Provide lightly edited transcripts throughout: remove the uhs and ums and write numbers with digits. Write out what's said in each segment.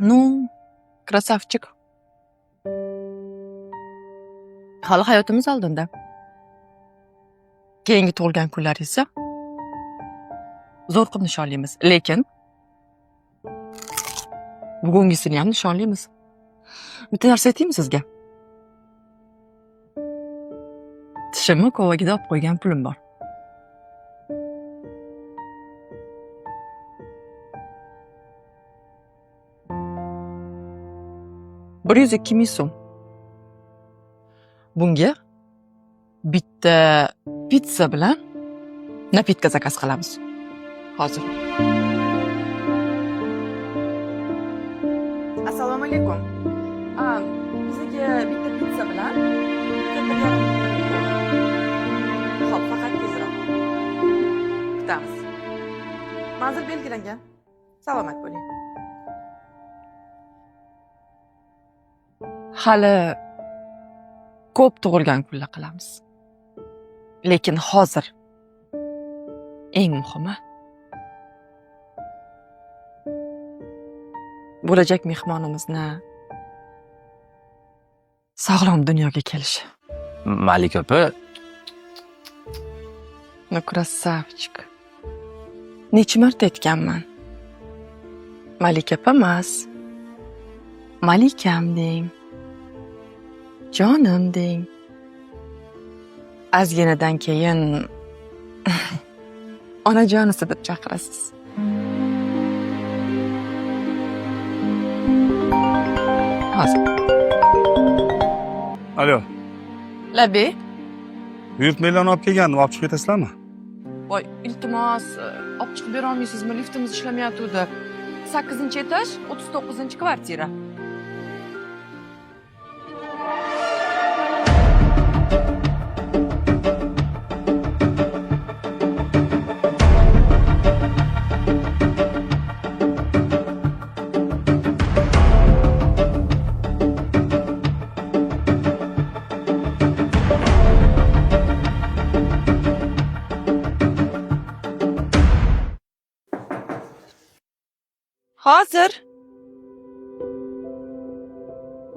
Ну, krasavchik. Hali hayotimiz oldinda. Keyingi tug'ilgan kunlaringizda zo'r qilib nishonlaymiz. Lekin bugungisini ham nishonlaymiz. Bitta narsa aytaymi sizga? Tishimni kovagida olib qo'ygan pulim bor. $102,000 so'm. Bunga bitta pizza bilan napitka zakaz qilamiz. Hozir. Assalomu alaykum. Bizga bitta pizza bilan Xo'p, faqat tezroq. Kutamiz. Manzil belgilangan. Salomat bo'ling. Hali ko'p tug'ilgan kunlar qilamiz. Lekin hozir eng muhimi bo'lajak mehmonimizni sog'lom dunyoga kelishi. Malika opa, Ну, krasavchik. Necha marta aytganman? Malika opa emas. Malikam deng. Jonim deng. Ozginadan keyin onajonisi deb chaqirasiz. Hozir. Alo, Labi, buyurtmalarni olib kelgandim, olib chiqib ketasizlarmi? voy, iltimos, olib chiqib bera olmaysizmi? Liftimiz ishlamayotgandi. 8-etaj, 39-kvartira.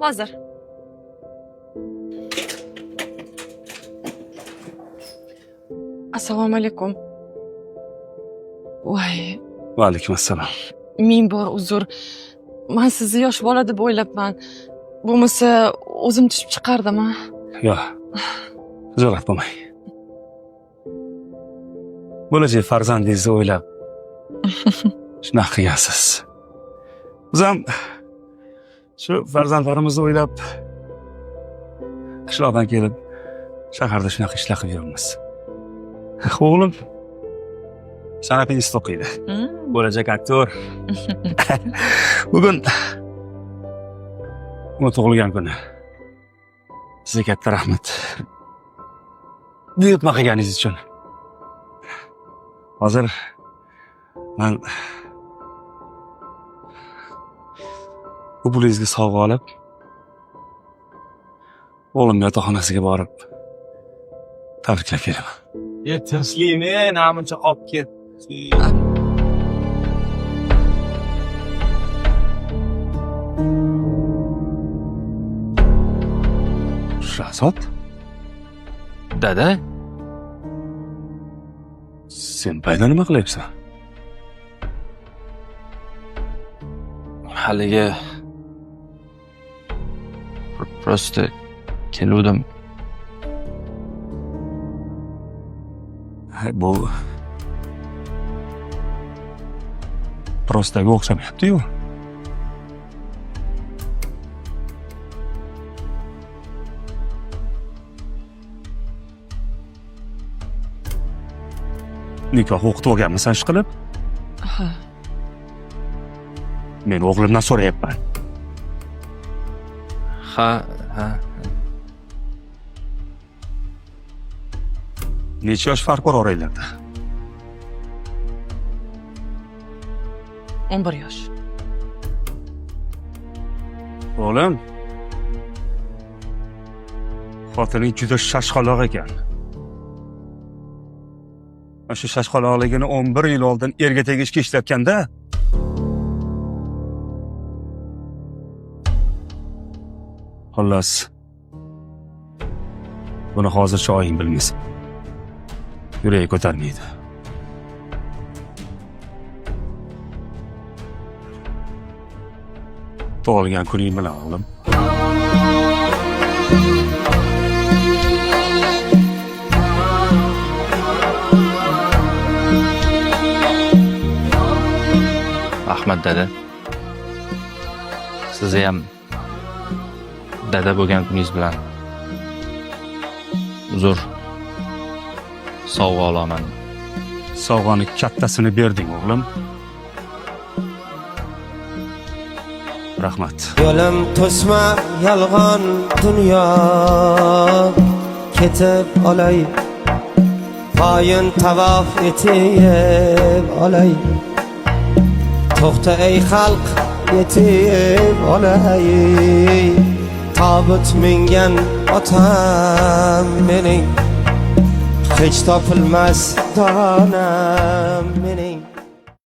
Hozir. Assalomu alaykum. Voy, Va alaykum assalom. ming bor uzr. Men sizni yosh bola deb o'ylabman. Bo'lmasa, o'zim tushib chiqardim. Yo'q. Zo'rab bo'lmang. Bo'lajak farzandingizni o'ylab shunaqa qilgansiz. Biz ham shu farzandlarimizni o'ylab qishloqdan kelib shaharda shunaqa ishlar qilib yuribmiz. O'g'lim san'at institutida o'qiydi. Bo'lajak aktyor. Bugun uni tug'ilgan kuni. Sizga katta rahmat. Buyurtma qilganingiz uchun. Hozir men bu pulingizga sovg'a olib, o'g'lim yotoqxonasiga borib tabriklab kelaman. tinchlikmi, namuncha olib ket. Shahzod, Dada, sen payda nima qilyapsan? haligi просто keluvdim. Bu prostaga o'xshamayapti-yu. Nikoh o'qitib olganmisan ishqilib? Ha. Men o'g'limdan so'rayapman. Ha. Necha yosh farq bor oranglarda? 11 yosh. O'g'lim, xotining juda shashqaloq ekan. Shu shashqaloqligini 11 yil oldin erga tegishga ishlatganda Xullas, buni hozircha oying bilmaysan. Yuragi ko'tarmaydi. Tug'ilgan kuning bilan o'g'lim. Ahmad dada. Sizni ham dada bo'lgan kuningiz bilan uzr sovg'a olaman. Sovg'ani kattasini berding o'g'lim. Rahmat. Yo'lim to'sma yolg'on dunyo, ketib olay, poyin tavof etib olay. To'xta ey xalq, yetib olay, tobut mingan otam mening, hech topilmas donam mening.